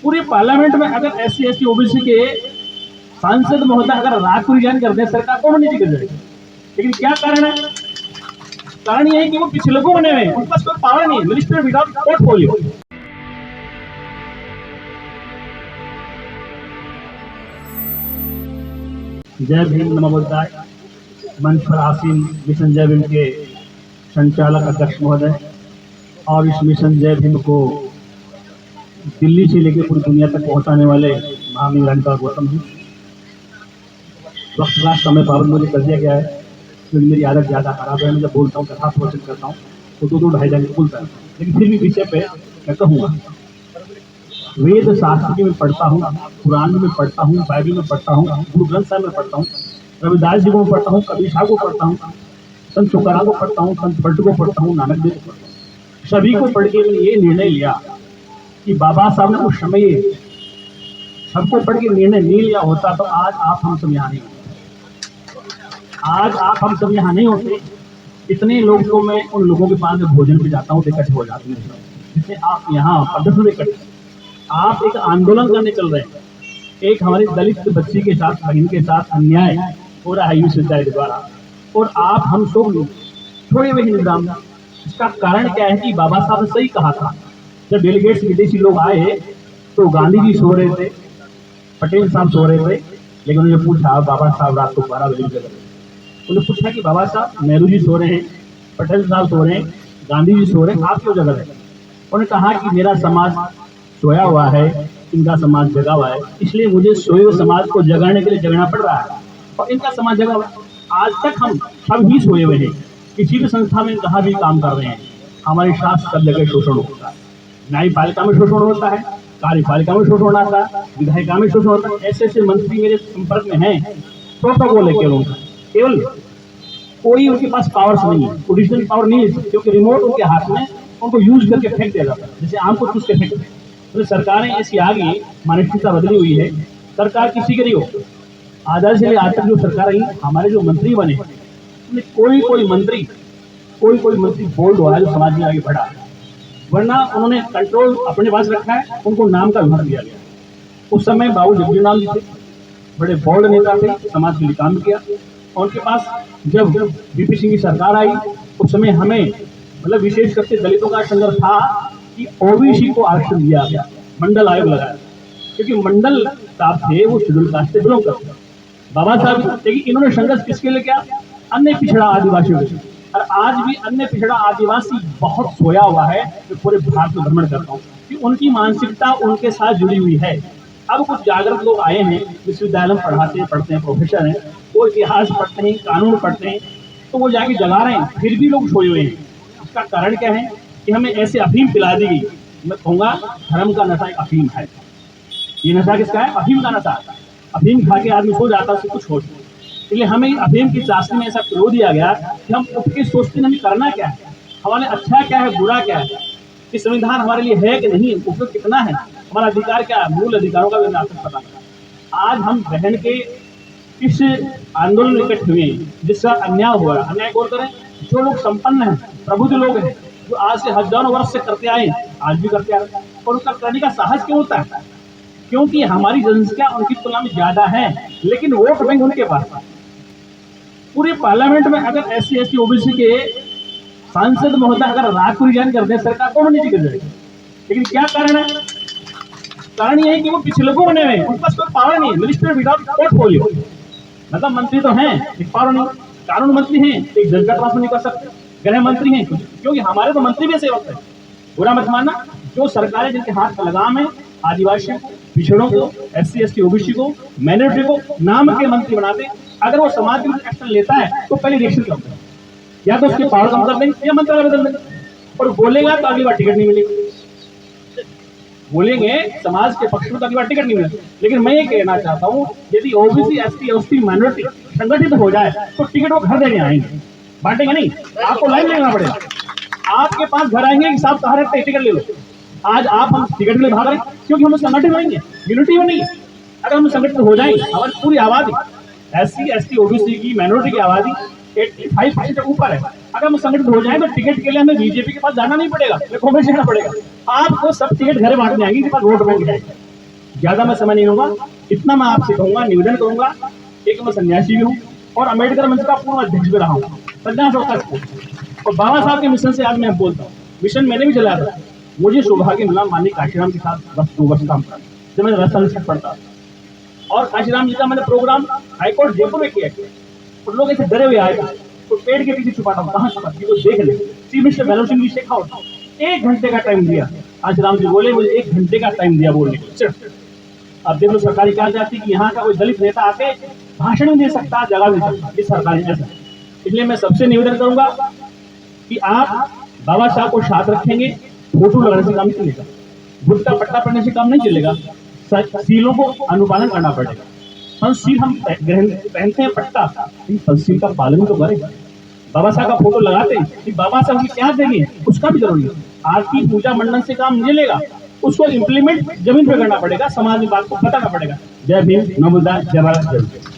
पूरे पार्लियामेंट में अगर एससी एसटी ओबीसी के सांसद महोदय अगर रात को रिजाइन कर दे, सरकार तो नहीं टिक जाएगी। लेकिन क्या कारण है? कारण यह है कि वो पिछले को बने हुए हैं, उनके पास कोई पावर नहीं है, मिनिस्टर विदाउट पोर्टफोलियो। जय भीम नमो बुद्धाय। मंच पर आसीन मिशन जय भीम के संचालक अध्यक्ष महोदय और इस मिशन जय भीम को दिल्ली से लेकर पूरी दुनिया तक पहुंचाने वाले महामहिम रणका गौतम जी, वक्त का समय पाबंद मुझे कर दिया गया है क्योंकि मेरी आदत ज़्यादा खराब है। मैं जब बोलता हूँ कथा प्रवचन करता हूँ तो 2-2 ढाई बोलता है, लेकिन फिर भी विषय पे मैं कहूँगा। वेद शास्त्र में पढ़ता हूँ, कुरान में पढ़ता हूँ, बाइबल में पढ़ता हूँ, गुरु ग्रंथ साहिब में पढ़ता हूँ, रविदास जी को पढ़ता हूँ, कबीर साहब को पढ़ता हूँ, संत तुकाराम को पढ़ता हूँ, संत फल्टू को पढ़ता हूँ, नानक देव को पढ़ता हूँ। सभी को पढ़ के ये निर्णय लिया कि बाबा साहब ने उस समय सबको पढ़ के निर्णय नहीं लिया होता तो आज आप हम सब यहाँ नहीं होते। आज आप हम सब यहाँ नहीं होते। इतने लोग को मैं उन लोगों के पास भोजन पे जाता हूँ, इकट्ठे हो जाते हैं, जिससे आप यहाँ प्रदर्शन में इकट्ठे, आप एक आंदोलन करने चल रहे हैं। एक हमारे दलित बच्ची के साथ, बहन के साथ अन्याय हो रहा है यूं विश्वविद्यालय के द्वारा, और आप हम सब छोड़े हुए निजाम। इसका कारण क्या है कि बाबा साहब ने सही कहा था। जब डेलीगेट्स विदेशी लोग आए तो गांधी जी सो रहे थे, पटेल साहब सो रहे थे, लेकिन उन्होंने पूछा बाबा साहब रात को 12 बजे जगह। उन्होंने पूछा कि बाबा साहब नेहरू जी सो रहे हैं, पटेल साहब सो रहे हैं, गांधी जी सो रहे हैं, आप क्यों जगह रहे? उन्होंने कहा कि मेरा समाज सोया हुआ है, इनका समाज जगा हुआ है, इसलिए मुझे सोए हुए समाज को जगाने के लिए जगना पड़ रहा है, और इनका समाज जगा हुआ है। आज तक हम सब ही सोए हुए हैं, किसी भी संस्था में कहाँ भी काम कर रहे हैं, हमारे साथ सब जगह शोषण होता है। न्यायपालिका में शोषण होता है, कार्यपालिका में शोषण होता है, विधायिका में शोषण होता है। ऐसे ऐसे मंत्री मेरे संपर्क में हैं, प्रोटोकॉल है केवल कोई उनके पास पावर्स नहीं है, ओरिजिनल पावर नहीं है, क्योंकि रिमोट उनके हाथ में, उनको यूज करके फेंक दिया जाता है, जैसे आम को चूस के फेंक दिया। तो सरकारें ऐसी आ गई, मानसिकता बदली हुई है। सरकार किसी की नहीं हो, आजादी से आज तक जो सरकार आई, हमारे जो मंत्री बने, कोई मंत्री बोल्ड हुआ है जो समाज में आगे बढ़ा, वरना उन्होंने कंट्रोल अपने पास रखा है, उनको नाम का विभाग दिया गया। उस समय बाबू जगजीवन राम जी थे, बड़े बोल्ड नेता थे, समाज के लिए काम किया। उनके पास जब वीपी सिंह की सरकार आई, उस समय हमें मतलब विशेष करके दलितों का संघर्ष था कि ओबीसी को आरक्षण दिया गया, मंडल आयोग लगाया, क्योंकि मंडल साहब थे वो शेड्यूल कास्ट से बिलोंग करते, बाबा साहब। लेकिन इन्होंने संघर्ष किसके लिए किया? अन्य पिछड़ा आदिवासियों के। और आज भी अन्य पिछड़ा आदिवासी बहुत सोया हुआ है। मैं पूरे भारत में भ्रमण करता हूँ कि उनकी मानसिकता उनके साथ जुड़ी हुई है। अब कुछ जागरूक लोग आए हैं, विश्वविद्यालय में पढ़ते हैं, प्रोफेसर हैं, वो इतिहास पढ़ते हैं, कानून पढ़ते हैं, तो वो जाके जगा रहे हैं, फिर भी लोग सोए हुए हैं। इसका कारण क्या है कि हमें ऐसे अफीम पिला दी गई। मैं कहूँगा धर्म का नशा एक अफीम है। ये नशा किसका है? अफीम का नशा। अफीम खा के आदमी सो जाता है, उससे कुछ होता है। इसलिए हमें अफीम की चाशनी में ऐसा पिरो दिया गया कि हम उठ के सोचते हैं हमें करना क्या है, हमारे अच्छा क्या है, बुरा क्या है, कि संविधान हमारे लिए है कि नहीं, उपयोग कितना है, हमारा अधिकार क्या है, मूल अधिकारों का भी आपको पता है। आज हम बहन के इस आंदोलन में इकट्ठे हुए हैं जिसका अन्याय हो रहा है। अन्याय कौन करें? जो लोग संपन्न हैं, प्रबुद्ध लोग हैं, जो आज से हजारों वर्ष से करते आए, आज भी करते आ रहे हैं। और उनका करने का साहस क्यों होता है? क्योंकि हमारी जनसंख्या उनकी तुलना में ज्यादा है, लेकिन वोट बैंक उनके पास है। पूरे पार्लियामेंट में अगर एससी एसटी ओबीसी के सांसद महोदय अगर रात को रिजाइन कर दे, सरकार तो नहीं टिक जाएगी। लेकिन क्या कारण है? कारण यह है कि वो पिछले को बने हुए हैं, उनके पास कोई पावर नहीं है, मिनिस्टर विदाउट पोर्टफोलियो। मतलब मंत्री तो हैं, एक पावर नहीं, कानून मंत्री हैं, एक जज का ट्रांसफर नहीं कर सकते, गृह मंत्री हैं, क्योंकि हमारे तो मंत्री भी ऐसे वक्त है। बुरा मत मानना, जो सरकारें जिनके हाथ का लगाम है, आदिवासियों को, पिछड़ों को, एससी एसटी ओबीसी को, माइनॉरिटी को नाम के मंत्री बनाते, अगर वो समाज के एक्शन लेता है तो पहले रिएक्शन करते हैं, या तो उसके पावर कम कर देंगे या मंत्रालय बदल देंगे, और बोलेगा तो अगली बार टिकट नहीं मिलेगी। बोलेंगे समाज के पक्ष में तो अगली बार टिकट नहीं मिलेगी। लेकिन मैं ये कहना चाहता हूँ, यदि ओबीसी एसटी एसटी माइनॉरिटी संगठित हो जाए तो टिकट वो घर देने आएंगे, बांटेंगे नहीं, आपको लाइन लेना पड़ेगा। आपके पास घर आएंगे कि साहब कहा टिकट ले लो। आज आप हम टिकट ले भाग रहे हैं क्योंकि हम संगठित होंगे, यूनिटी बनेगी। अगर हम संगठित हो जाएंगे, हमारी पूरी आबादी एससी एसटी ओबीसी की माइनॉरिटी की आबादी 85% से ऊपर है, अगर हम संगठित हो जाए तो टिकट के लिए हमें बीजेपी के पास जाना नहीं पड़ेगा, कांग्रेस जाना पड़ेगा। आपको सब टिकट घर बांटने आएंगे, वोट बैंक है। ज्यादा मैं समय नहीं लूंगा, इतना मैं आपसे कहूंगा, निवेदन करूंगा। एक मैं सन्यासी भी हूँ और अम्बेडकर मंच का पूर्व अध्यक्ष भी रहा हूँ, संन्यास और बाबा साहब के मिशन से आज मैं बोलता हूँ। मिशन मैंने भी चलाया था। मुझे सौभाग्य मिला माननीय काशीराम के साथ बस 2 वर्ष काम करा, जब मैं राजस्थान पढ़ता और काशीराम जी का मैंने प्रोग्राम हाईकोर्ट जयपुर में किया। कुछ लोग ऐसे डरे हुए आए थे, तो पेड़ के पीछे छुपाता हूँ, कहाँ छुपा को देख ले। चीफ मिनिस्टर भैरव सिंह जी से खाओ, 1 घंटे का टाइम दिया। काशीराम जी बोले मुझे 1 घंटे का टाइम दिया बोलने को सिर्फ। अब देख लो सरकारी क्या चाहती कि यहाँ का कोई दलित नेता आके भाषण भी दे सकता, जगह भी दे सकता, इस सरकारी ऐसा। इसलिए मैं सबसे निवेदन करूंगा कि आप बाबा साहब को साथ रखेंगे, फोटो लगाने से काम नहीं चलेगा, गुटका पट्टा पड़ने से काम नहीं चलेगा, सीलों को अनुपालन करना पड़ेगा। पंचशील हम पहनते हैं पट्टा, पंचशील का पालन तो करें। बाबा साहब का फोटो लगाते हैं, बाबा साहब की क्या देंगे उसका भी जरूरी है। आरती पूजा मंडन से काम नहीं चलेगा, उसको इम्प्लीमेंट जमीन पे करना पड़ेगा, समाज में बात को बताना पड़ेगा। जय भीम, नमो बुद्धाय, जय भारत, जय।